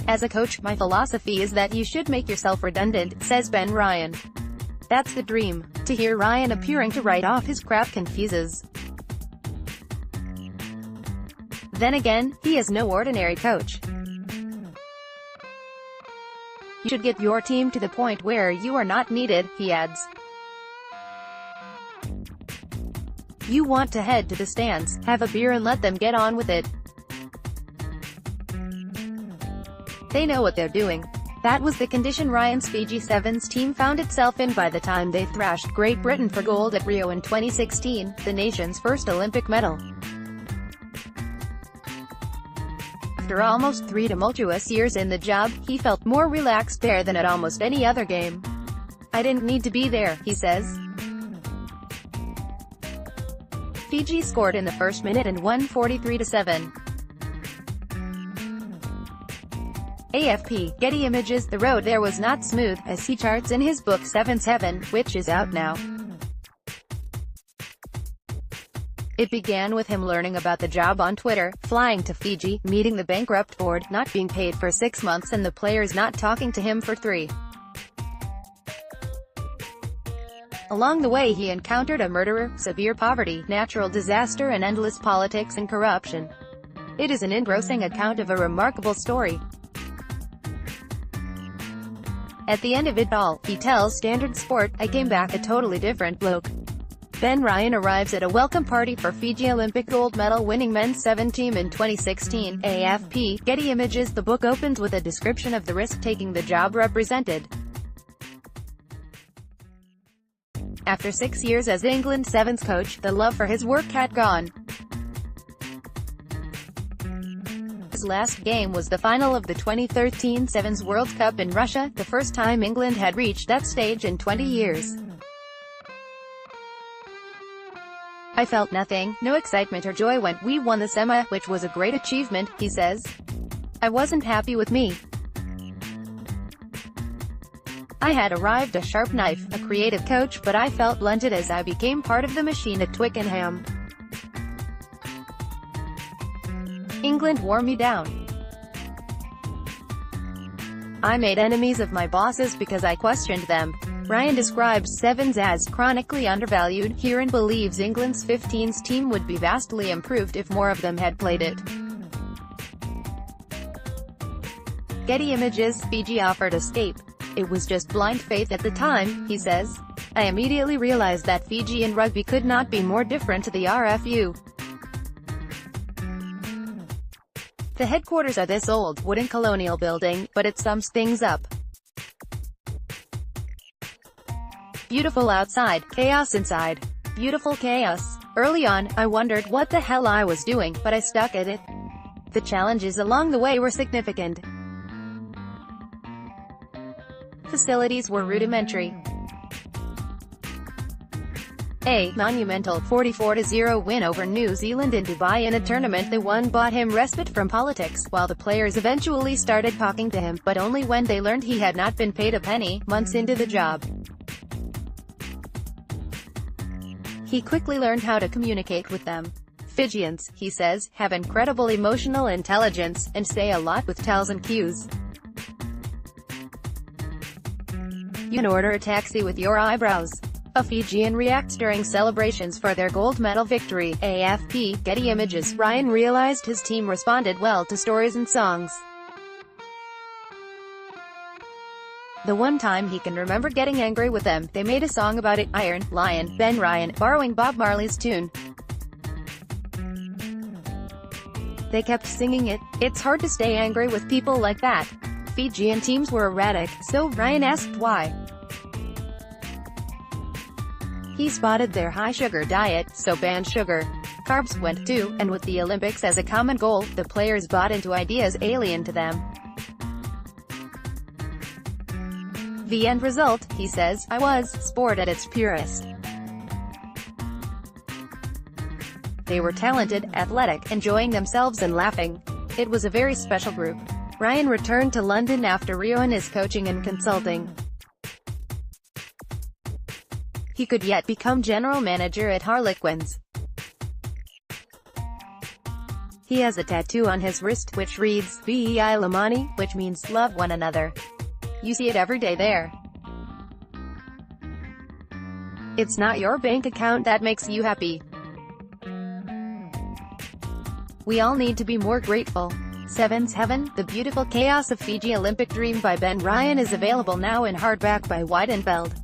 As a coach, my philosophy is that you should make yourself redundant, says Ben Ryan. That's the dream. To hear Ryan appearing to write off his crap confuses. Then again, he is no ordinary coach. You should get your team to the point where you are not needed, he adds. You want to head to the stands, have a beer and let them get on with it. They know what they're doing. That was the condition Ryan's Fiji Sevens team found itself in by the time they thrashed Great Britain for gold at Rio in 2016, the nation's first Olympic medal. After almost 3 tumultuous years in the job, he felt more relaxed there than at almost any other game. I didn't need to be there, he says. Fiji scored in the first minute and won 43-7. AFP, Getty Images. The road there was not smooth, as he charts in his book 7-7, which is out now. It began with him learning about the job on Twitter, flying to Fiji, meeting the bankrupt board, not being paid for 6 months and the players not talking to him for 3. Along the way he encountered a murderer, severe poverty, natural disaster and endless politics and corruption. It is an engrossing account of a remarkable story. At the end of it all, he tells Standard Sport, I came back a totally different bloke. Ben Ryan arrives at a welcome party for Fiji Olympic gold medal winning men's 7 team in 2016. AFP, Getty Images. The book opens with a description of the risk-taking the job represented. After 6 years as England Sevens coach, the love for his work had gone. His last game was the final of the 2013 Sevens World Cup in Russia, the first time England had reached that stage in 20 years. I felt nothing, no excitement or joy when we won the semi, which was a great achievement, he says. I wasn't happy with me. I had arrived a sharp knife, a creative coach, but I felt blunted as I became part of the machine at Twickenham. England wore me down. I made enemies of my bosses because I questioned them. Ryan describes Sevens as chronically undervalued here and believes England's 15s team would be vastly improved if more of them had played it. Getty Images. Fiji offered escape. It was just blind faith at the time, he says. I immediately realized that Fiji and rugby could not be more different to the RFU. The headquarters are this old, wooden colonial building, but it sums things up. Beautiful outside, chaos inside. Beautiful chaos. Early on, I wondered what the hell I was doing, but I stuck at it. The challenges along the way were significant. Facilities were rudimentary. A monumental 44-0 win over New Zealand in Dubai in a tournament they won bought him respite from politics, while the players eventually started talking to him, but only when they learned he had not been paid a penny, months into the job. He quickly learned how to communicate with them. Fijians, he says, have incredible emotional intelligence, and say a lot with tells and cues. You can order a taxi with your eyebrows. A Fijian reacts during celebrations for their gold medal victory. AFP, Getty Images. Ryan realized his team responded well to stories and songs. The one time he can remember getting angry with them, they made a song about it. Iron Lion, Ben Ryan, borrowing Bob Marley's tune. They kept singing it. It's hard to stay angry with people like that. Fijian teams were erratic, so Ryan asked why. He spotted their high-sugar diet, so banned sugar. Carbs went too, and with the Olympics as a common goal, the players bought into ideas alien to them. The end result, he says, I was sport at its purest. They were talented, athletic, enjoying themselves and laughing. It was a very special group. Ryan returned to London after Rio and is coaching and consulting. He could yet become general manager at Harlequins. He has a tattoo on his wrist, which reads, "Bei Lamani," which means, love one another. You see it every day there. It's not your bank account that makes you happy. We all need to be more grateful. Sevens Heaven, The Beautiful Chaos of Fiji Olympic Dream by Ben Ryan is available now in hardback by Weidenfeld.